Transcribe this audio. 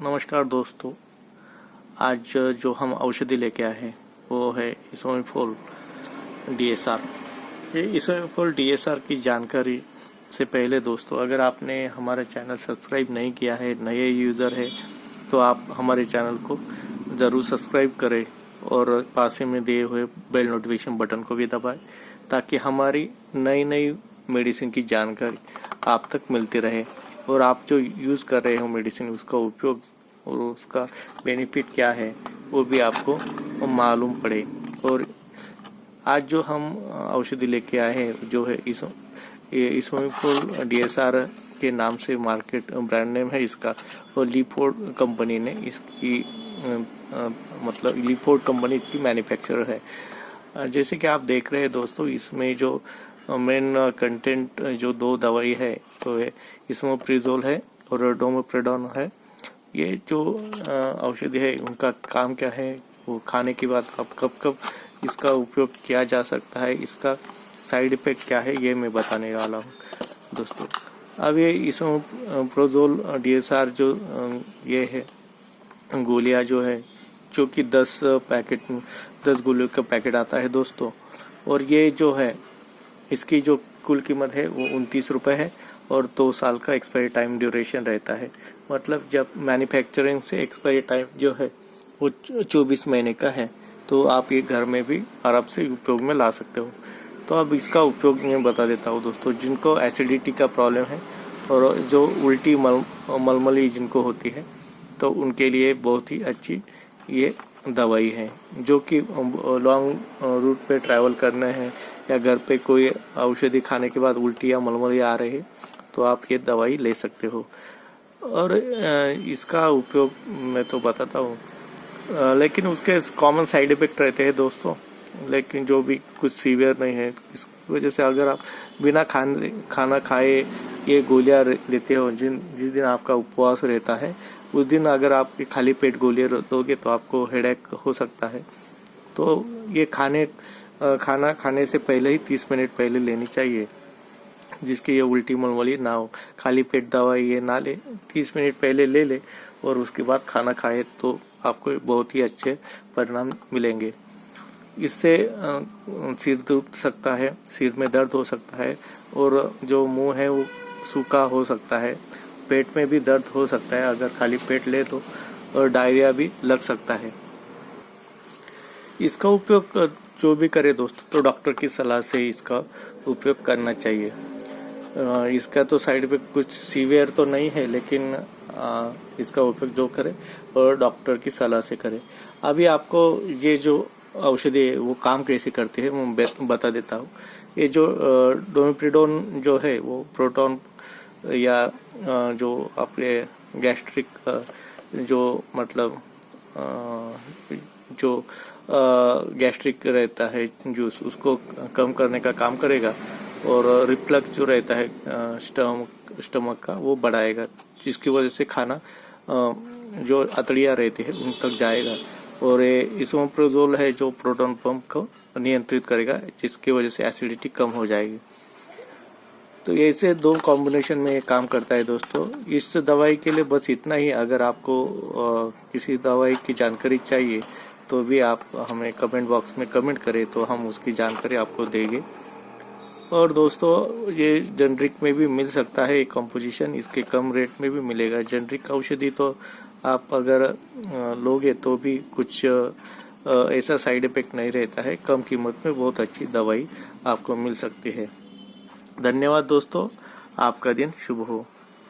नमस्कार दोस्तों। आज जो हम औषधि लेके आए हैं वो है इसोमिफोल DSR। ये इसोमिफोल DSR की जानकारी से पहले दोस्तों, अगर आपने हमारा चैनल सब्सक्राइब नहीं किया है, नए यूज़र है, तो आप हमारे चैनल को ज़रूर सब्सक्राइब करें और पास ही में दिए हुए बेल नोटिफिकेशन बटन को भी दबाएं, ताकि हमारी नई नई मेडिसिन की जानकारी आप तक मिलती रहे और आप जो यूज़ कर रहे हो मेडिसिन, उसका उपयोग और उसका बेनिफिट क्या है वो भी आपको मालूम पड़े। और आज जो हम औषधि लेके आए हैं जो है इसोमिफोल DSR के नाम से मार्केट ब्रांड नेम है इसका, और लीफोर्ड कंपनी ने इसकी मतलब लीफोर्ड कंपनी इसकी मैन्युफैक्चरर है। जैसे कि आप देख रहे हैं दोस्तों, इसमें जो मेन कंटेंट जो दो दवाई है तो है इसोमेप्रिजोल है और डोमेप्रिडोन है। ये जो औषधि है उनका काम क्या है, वो खाने के बाद अब कब कब इसका उपयोग किया जा सकता है, इसका साइड इफेक्ट क्या है, ये मैं बताने वाला हूँ दोस्तों। अब ये इसोमेप्रिजोल DSR जो ये है गोलियां जो है, जो कि 10 गोलियों का पैकेट आता है दोस्तों। और ये जो है इसकी जो कुल कीमत है वो 29 रुपये है और 2 साल का एक्सपायरी टाइम ड्यूरेशन रहता है। मतलब जब मैन्युफैक्चरिंग से एक्सपायरी टाइम जो है वो 24 महीने का है, तो आप ये घर में भी आराम से उपयोग में ला सकते हो। तो अब इसका उपयोग मैं बता देता हूँ दोस्तों। जिनको एसिडिटी का प्रॉब्लम है और जो उल्टी मलमली जिनको होती है, तो उनके लिए बहुत ही अच्छी ये दवाई है। जो कि लॉन्ग रूट पे ट्रैवल करना है या घर पे कोई औषधि खाने के बाद उल्टी या मलमली आ रही है, तो आप ये दवाई ले सकते हो। और इसका उपयोग मैं तो बताता हूँ, लेकिन उसके कॉमन साइड इफेक्ट रहते हैं दोस्तों, लेकिन जो भी कुछ सीवियर नहीं है। इस वजह से अगर आप बिना खाना खाए ये गोलियां लेते हो, जिस दिन आपका उपवास रहता है उस दिन अगर आप खाली पेट गोलियां दोगे तो आपको हेडेक हो सकता है। तो ये खाना खाने से पहले ही 30 मिनट पहले लेनी चाहिए, जिसकी ये उल्टी मलमली ना हो। खाली पेट दवाई ये ना ले, 30 मिनट पहले ले ले और उसके बाद खाना खाए, तो आपको बहुत ही अच्छे परिणाम मिलेंगे। इससे सिर दुख सकता है, सिर में दर्द हो सकता है और जो मुंह है वो सूखा हो सकता है, पेट में भी दर्द हो सकता है अगर खाली पेट ले तो, और डायरिया भी लग सकता है। इसका उपयोग जो भी करे दोस्तों, तो डॉक्टर की सलाह से इसका उपयोग करना चाहिए। इसका तो साइड इफेक्ट कुछ सीवियर तो नहीं है, लेकिन इसका उपयोग जो करे और डॉक्टर की सलाह से करे। अभी आपको ये जो औषधि है वो काम कैसे करती है मैं बता देता हूँ। ये जो डोमेप्रिडोन जो है वो प्रोटॉन या जो आपके गैस्ट्रिक जो मतलब जो गैस्ट्रिक रहता है जूस, उसको कम करने का काम करेगा, और रिफ्लक्स जो रहता है स्टमक का वो बढ़ाएगा, जिसकी वजह से खाना जो अतड़ियाँ रहती है उन तक जाएगा। और ये इसोमेप्रिजोल है जो प्रोटॉन पंप को नियंत्रित करेगा, जिसकी वजह से एसिडिटी कम हो जाएगी। तो ऐसे 2 कॉम्बिनेशन में ये काम करता है दोस्तों। इस दवाई के लिए बस इतना ही। अगर आपको किसी दवाई की जानकारी चाहिए तो भी आप हमें कमेंट बॉक्स में कमेंट करें, तो हम उसकी जानकारी आपको देंगे। और दोस्तों ये जेनरिक में भी मिल सकता है, कंपोजिशन इसके कम रेट में भी मिलेगा। जेनरिक औषधि तो आप अगर लोगे तो भी कुछ ऐसा साइड इफेक्ट नहीं रहता है। कम कीमत में बहुत अच्छी दवाई आपको मिल सकती है। धन्यवाद दोस्तों, आपका दिन शुभ हो।